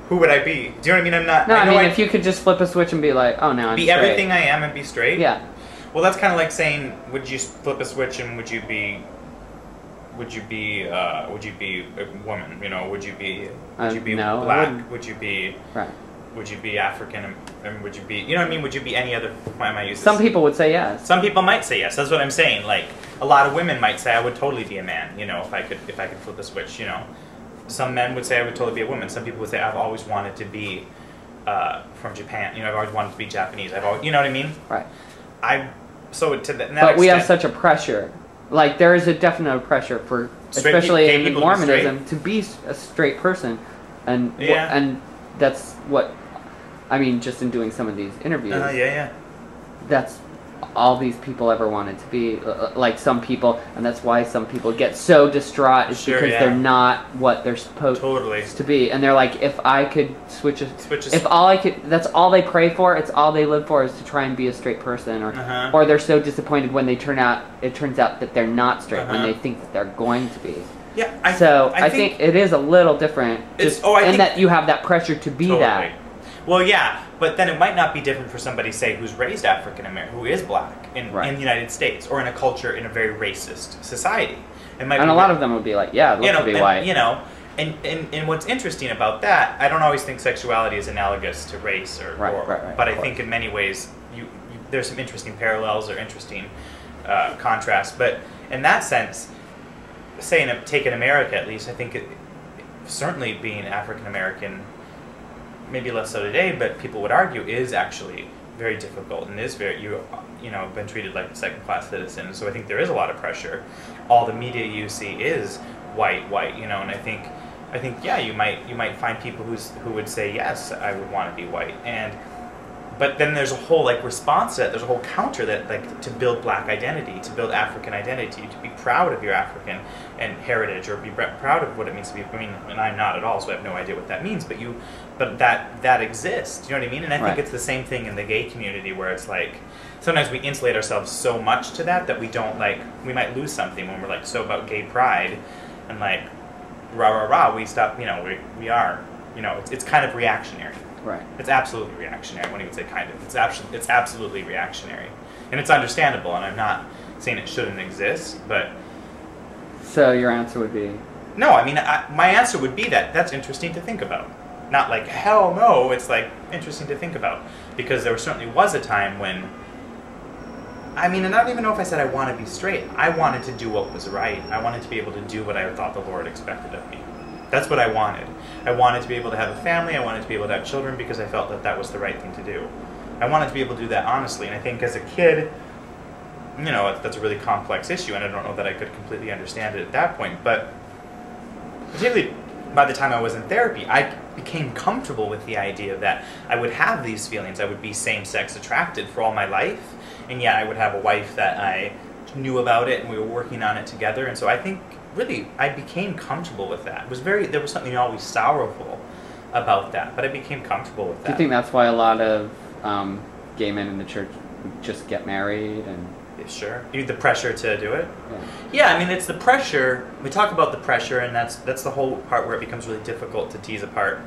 Who would I be? Do you know what I mean? I'm not. No, I mean, if you could just flip a switch and be like, oh, no, I'm be straight. everything I am and be straight. Yeah. Well, that's kind of like saying, would you flip a switch and would you be a woman? You know, would you be no, black? Would you be right? Would you be African? And would you be, you know what I mean? Would you be any other? Why am I using? Some people would say yes. Some people might say yes. That's what I'm saying. Like a lot of women might say, I would totally be a man. You know, if I could flip a switch. You know, some men would say I would totally be a woman. Some people would say I've always wanted to be from Japan. You know, I've always wanted to be Japanese. You know what I mean? Right. But we have such a pressure. Like there is a definite pressure for, especially in Mormonism, to be a straight person, and and that's what I mean. Just in doing some of these interviews, that's all these people ever wanted to be. Like some people, and that's why some people get so distraught is because they're not what they're supposed to be, and they're like, if I could that's all they pray for. It's all they live for is to try and be a straight person, or they're so disappointed when it turns out that they're not straight when they think that they're going to be. Yeah, I think it is a little different, that you have that pressure to be that. Well, yeah, but then it might not be different for somebody, say, who's raised African American, who is black in the United States, or in a culture in a very racist society. And a lot of them would be like, yeah, I'd love to be white. You know, and what's interesting about that, I don't always think sexuality is analogous to race, but I think in many ways there's some interesting parallels or interesting contrasts. But in that sense, take in America at least, I think certainly being African American, maybe less so today, but people would argue is actually very difficult and is very been treated like a second-class citizen. So I think there is a lot of pressure. All the media you see is white, you know, and I think yeah, you might find people who would say yes, I would want to be white, but then there's a whole response to that. There's a whole counter that to build black identity, to build African identity, to be proud of your African and heritage, or be proud of what it means to be. I mean, and I'm not at all, so I have no idea what that means. But that exists. You know what I mean? And I think it's the same thing in the gay community, where it's like sometimes we insulate ourselves so much to that we don't we might lose something when we're so about gay pride and rah we stop. You know, we are. You know, it's kind of reactionary. Right. It's absolutely reactionary. I wouldn't even say kind of. It's absolutely reactionary, and it's understandable. And I'm not saying it shouldn't exist, but. So your answer would be. No, I mean, my answer would be that's interesting to think about. Not hell no. It's interesting to think about, because there certainly was a time when. I mean, and I don't even know if I said I want to be straight. I wanted to do what was right. I wanted to be able to do what I thought the Lord expected of me. That's what I wanted. I wanted to be able to have a family. I wanted to be able to have children because I felt that was the right thing to do. I wanted to be able to do that honestly. And I think as a kid, you know, that's a really complex issue, and I don't know that I could completely understand it at that point. But particularly by the time I was in therapy, I became comfortable with the idea that I would have these feelings. I would be same-sex attracted for all my life, and yet I would have a wife that I knew about it, and we were working on it together. And so I think really, I became comfortable with that. There was something always sorrowful about that, but I became comfortable with that. Do you think that's why a lot of gay men in the church just get married and? Sure. The pressure to do it. Yeah, I mean, it's the pressure. We talk about the pressure, and that's the whole part where it becomes really difficult to tease apart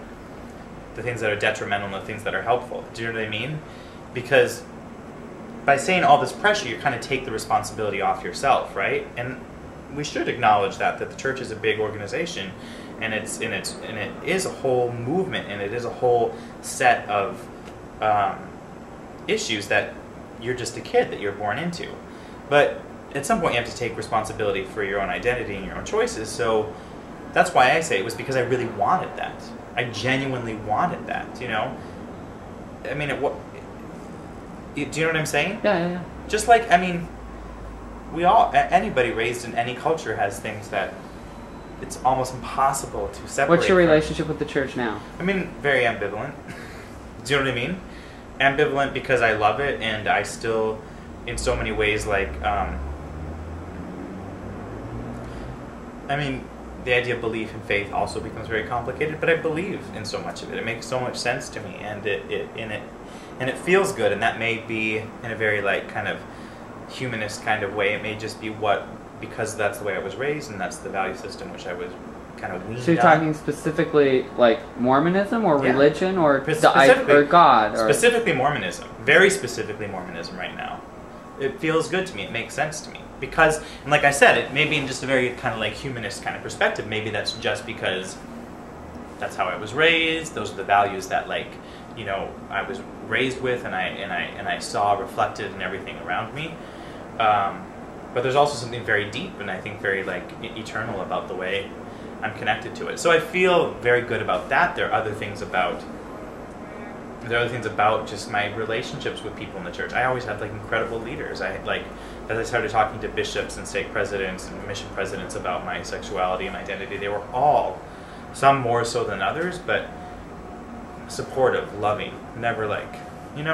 the things that are detrimental and the things that are helpful. Do you know what I mean? Because by saying all this pressure, you kind of take the responsibility off yourself, right? And we should acknowledge that the church is a big organization, and it is a whole movement, and it is a whole set of issues that you're just a kid that you're born into. But at some point you have to take responsibility for your own identity and your own choices. So that's why I say it was because I really wanted that. I genuinely wanted that. You know, I mean, do you know what I'm saying? Yeah. Just I mean. Anybody raised in any culture has things that it's almost impossible to separate. What's your relationship with the church now? I mean, very ambivalent. Do you know what I mean? Ambivalent because I love it, and I still, in so many ways, I mean, the idea of belief and faith also becomes very complicated, but I believe in so much of it. It makes so much sense to me, and it feels good, and that may be in a very kind of humanist kind of way. It may just be because that's the way I was raised, and that's the value system which I was kind of weaned. So you're talking specifically like Mormonism or religion or God? Or? Specifically Mormonism. Very specifically Mormonism right now. It feels good to me. It makes sense to me. Because, and like I said, it maybe in just a very kind of like humanist kind of perspective, maybe that's just because that's how I was raised. Those are the values that like, you know, I was raised with and I saw reflected in everything around me. But there's also something very deep and I think very like eternal about the way I'm connected to it. So I feel very good about that. There are other things about just my relationships with people in the church. I always had like incredible leaders. I like, as I started talking to bishops and stake presidents and mission presidents about my sexuality and identity, they were all, some more so than others, but supportive, loving, never like in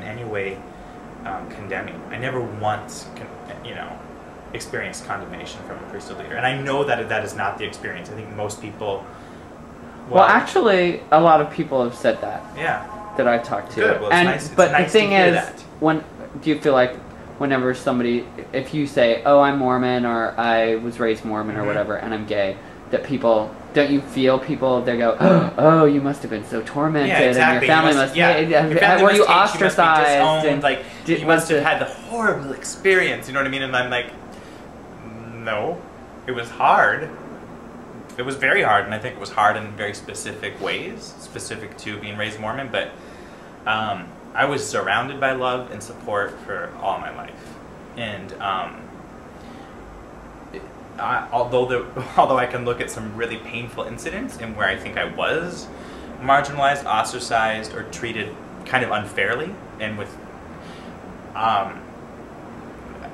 any way condemning. I never once, experienced condemnation from a priesthood leader. And I know that that is not the experience. I think most people... Well, actually, a lot of people have said that. Yeah. That I talked to. Good. Well, it's nice. But nice the thing is, that. Do you feel like whenever somebody, if you say, oh, I'm Mormon, or I was raised Mormon, or whatever, and I'm gay, that people... Don't you feel people, they go, oh, you must have been so tormented, exactly. And your family must were you ostracized? You must have had the horrible experience, you know what I mean? And I'm like, no, it was hard. It was very hard, and I think it was hard in very specific ways, specific to being raised Mormon, but I was surrounded by love and support for all my life. And although I can look at some really painful incidents and where I think I was marginalized, ostracized, or treated kind of unfairly, and with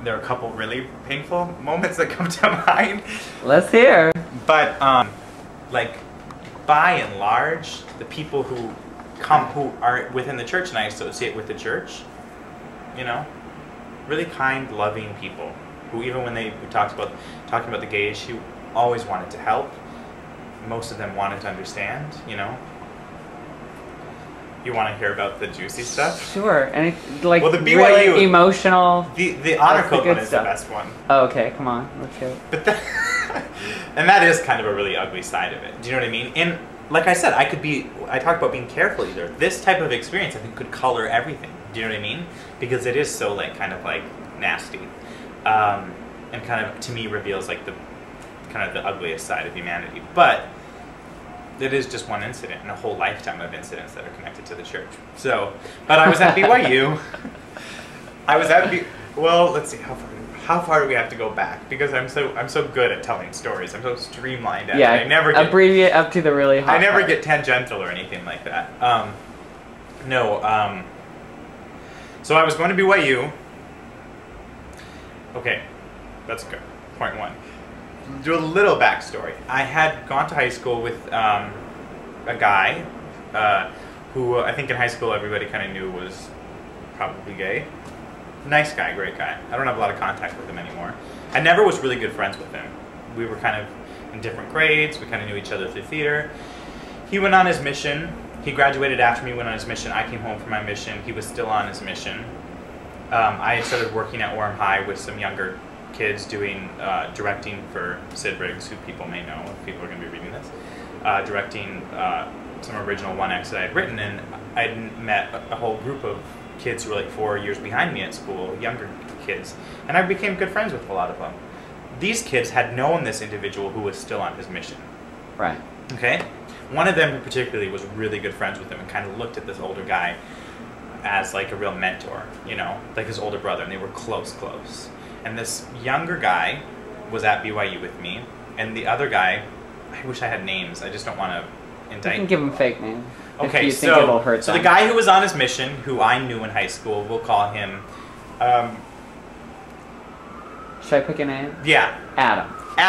there are a couple really painful moments that come to mind. Let's hear. But like by and large, the people who are within the church, and I associate with the church, really kind, loving people. Who even when we talking about the gay issue, always wanted to help. Most of them wanted to understand, You want to hear about the juicy stuff? Sure. And the BYU, really emotional. The honor code one is the best one. Oh, okay. Come on, let's hear it. But and that is kind of a really ugly side of it. Do you know what I mean? And like I said, I talked about being careful either. This type of experience, I think, could color everything. Do you know what I mean? Because it is so kind of nasty. And kind of, to me, reveals the ugliest side of humanity. But it is just one incident in a whole lifetime of incidents that are connected to the church. So, but I was at BYU. Well, let's see, how far do we have to go back? Because I'm so good at telling stories. I'm so streamlined at it. I never abbreviate up to the really hot I never part. get tangential or anything like that. So I was going to BYU. Okay, that's good. Point one. Do a little backstory. I had gone to high school with a guy who I think in high school everybody kind of knew was probably gay. Nice guy, great guy. I don't have a lot of contact with him anymore. I never was really good friends with him. We were kind of in different grades. We kind of knew each other through theater. He went on his mission. He graduated after me, went on his mission. I came home from my mission. He was still on his mission. I had started working at Orem High with some younger kids doing directing for Sid Briggs, who people may know if people are going to be reading this, directing some original 1X that I had written, and I'd met a whole group of kids who were 4 years behind me at school, younger kids, and I became good friends with a lot of them. These kids had known this individual who was still on his mission. Right. Okay? One of them particularly was really good friends with him and kind of looked at this older guy as a real mentor, like his older brother, and they were close. And this younger guy was at BYU with me, and the other guy, I wish I had names, I just don't want to indict. You can give him fake names. Okay, think it'll hurt so them. The guy who was on his mission, who I knew in high school, we'll call him... Should I pick a name? Yeah. Adam.